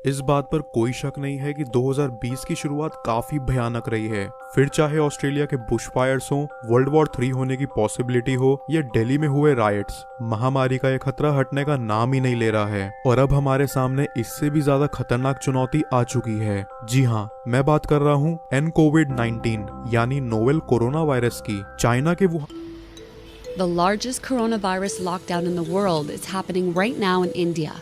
इस बात पर कोई शक नहीं है कि 2020 की शुरुआत काफी भयानक रही है। फिर चाहे ऑस्ट्रेलिया के बुशफायर्स हो, वर्ल्ड वॉर 3 होने की पॉसिबिलिटी हो या दिल्ली में हुए राइट्स, महामारी का ये खतरा हटने का नाम ही नहीं ले रहा है। और अब हमारे सामने इससे भी ज्यादा खतरनाक चुनौती आ चुकी है। जी हाँ, मैं बात कर रहा हूँ कोविड-19 यानी नोवेल कोरोना वायरस की। चाइना के The largest coronavirus lockdown in the world is happening right now in India.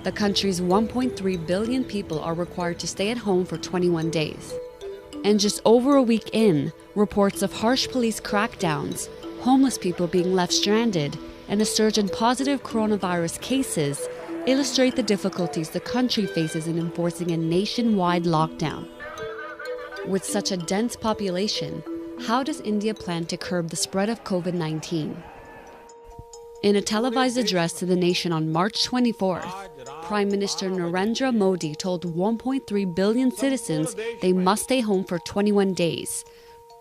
The country's 1.3 billion people are required to stay at home for 21 days. And just over a week in, reports of harsh police crackdowns, homeless people being left stranded, and a surge in positive coronavirus cases illustrate the difficulties the country faces in enforcing a nationwide lockdown. With such a dense population, how does India plan to curb the spread of COVID-19? In a televised address to the nation on March 24th, Prime Minister Narendra Modi told 1.3 billion citizens they must stay home for 21 days.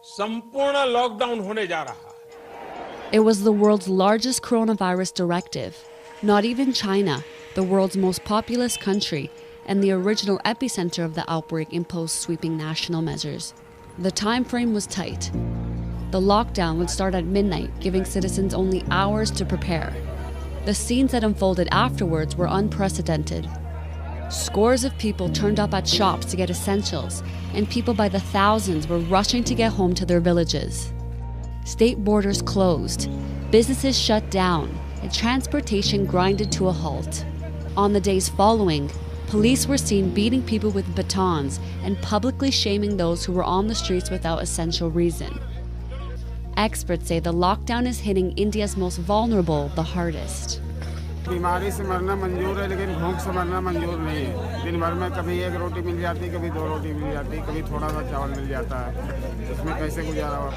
संपूर्ण lockdown होने जा रहा है। It was the world's largest coronavirus directive. Not even China, the world's most populous country and the original epicenter of the outbreak, imposed sweeping national measures. The time frame was tight. The lockdown would start at midnight, giving citizens only hours to prepare. The scenes that unfolded afterwards were unprecedented. Scores of people turned up at shops to get essentials, and people by the thousands were rushing to get home to their villages. State borders closed, businesses shut down, and transportation grinded to a halt. On the days following, police were seen beating people with batons and publicly shaming those who were on the streets without essential reason. Experts say the lockdown is hitting India's most vulnerable the hardest. बीमारी से मरना मंजूर है, लेकिन भूख से मरना मंजूर नहीं है। दिन भर में कभी एक रोटी मिल जाती, कभी 2 रोटी मिल जाती, कभी थोड़ा सा चावल मिल जाता है। इसमें कैसे गुजारा हो?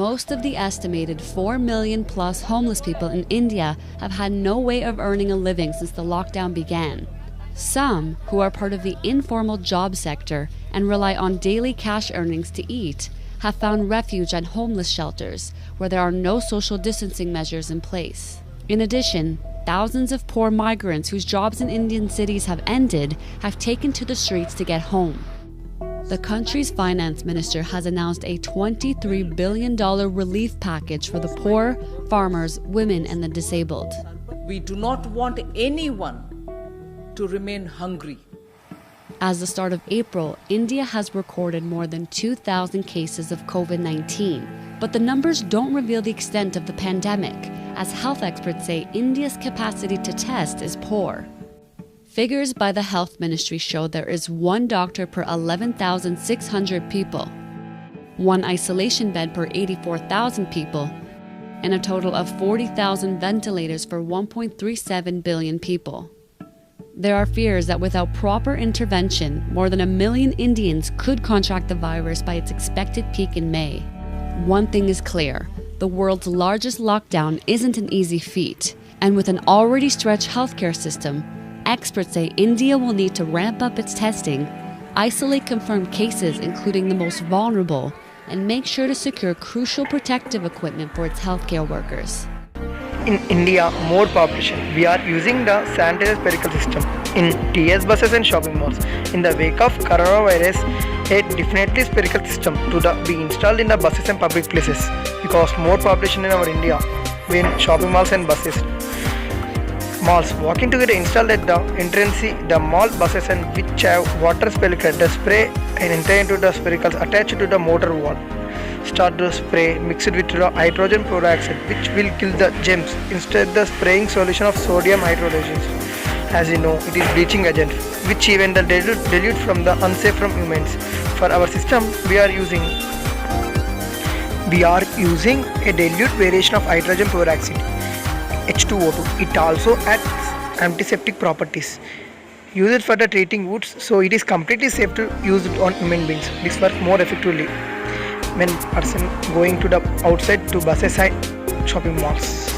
Most of the estimated 4 million plus homeless people in India have had no way of earning a living since the lockdown began. Some, who are part of the informal job sector and rely on daily cash earnings to eat, have found refuge at homeless shelters where there are no social distancing measures in place. In addition, thousands of poor migrants whose jobs in Indian cities have ended have taken to the streets to get home. The country's finance minister has announced a $23 billion relief package for the poor, farmers, women, and the disabled. We do not want anyone to remain hungry. As the start of April, India has recorded more than 2,000 cases of COVID-19. But the numbers don't reveal the extent of the pandemic, as health experts say India's capacity to test is poor. Figures by the health ministry show there is 1 doctor per 11,600 people, 1 isolation bed per 84,000 people, and a total of 40,000 ventilators for 1.37 billion people. There are fears that without proper intervention, more than 1 million Indians could contract the virus by its expected peak in May. One thing is clear, the world's largest lockdown isn't an easy feat, and with an already stretched healthcare system, experts say India will need to ramp up its testing, isolate confirmed cases including the most vulnerable, and make sure to secure crucial protective equipment for its healthcare workers. In India, more population, we are using the sanitary spherical system in TS buses and shopping malls. In the wake of coronavirus, a definitely spherical system to be installed in the buses and public places, because more population in our India, we in shopping malls and buses. Malls walking together installed at the entrance, the mall buses and which have water spherical, the spray and enter into the sphericals attached to the motor wall. Start the spray mixed with the hydrogen peroxide, which will kill the germs. Instead, the spraying solution of sodium hydrolysis. As you know, it is bleaching agent, which even the dilute from the unsafe from humans. For our system, we are using a dilute variation of hydrogen peroxide, H2O2. It also has antiseptic properties. Use it for the treating wounds, so it is completely safe to use it on human beings. This works more effectively when person going to the outside to buses and shopping malls.